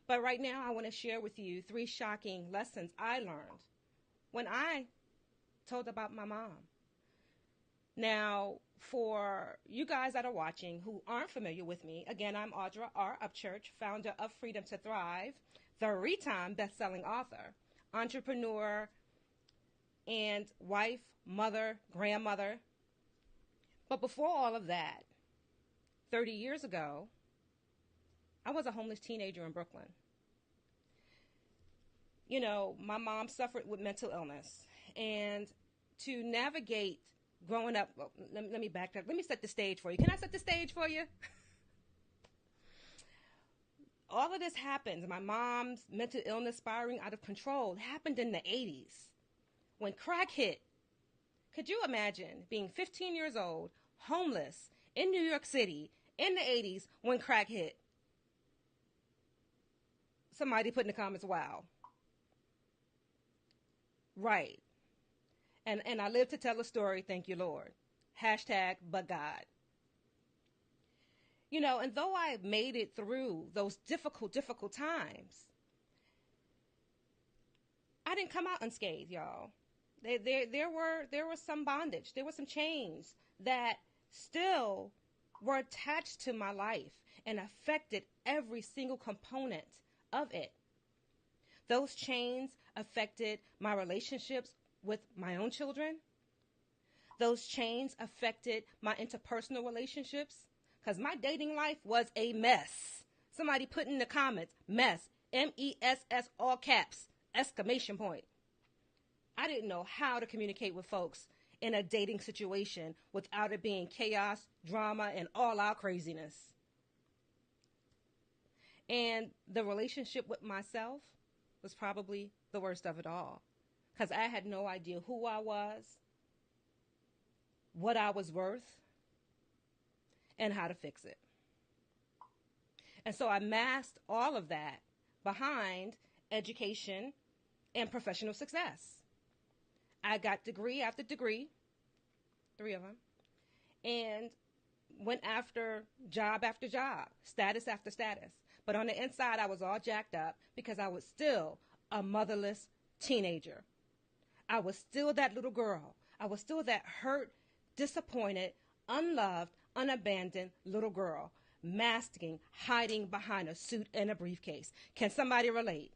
But right now, I want to share with you 3 shocking lessons I learned when I told about my mom. Now, for you guys that are watching who aren't familiar with me, again, I'm Audra R. Upchurch, founder of Freedom to Thrive, 3-time best-selling author, entrepreneur, and wife, mother, grandmother. But before all of that, 30 years ago, I was a homeless teenager in Brooklyn. You know, my mom suffered with mental illness. And to navigate growing up, well, let me back up. Let me set the stage for you. Can I set the stage for you? All of this happened. My mom's mental illness spiraling out of control happened in the 80s when crack hit. Could you imagine being 15 years old, homeless, in New York City, in the 80s when crack hit? Somebody put in the comments, wow. Right. And I live to tell a story, thank you, Lord. Hashtag, but God. You know, and though I made it through those difficult times, I didn't come out unscathed, y'all. There were some bondage. There were some chains that still were attached to my life and affected every single component of it. Those chains affected my relationships with my own children. Those chains affected my interpersonal relationships because my dating life was a mess. Somebody put in the comments, mess, M-E-S-S, all caps, exclamation point. I didn't know how to communicate with folks in a dating situation without it being chaos, drama, and all out craziness. And the relationship with myself was probably the worst of it all because I had no idea who I was, what I was worth, and how to fix it. And so I masked all of that behind education and professional success. I got degree after degree, 3 of them, and went after job after job, status after status. But on the inside, I was all jacked up because I was still a motherless teenager. I was still that little girl. I was still that hurt, disappointed, unloved, unabandoned little girl, masking, hiding behind a suit and a briefcase. Can somebody relate?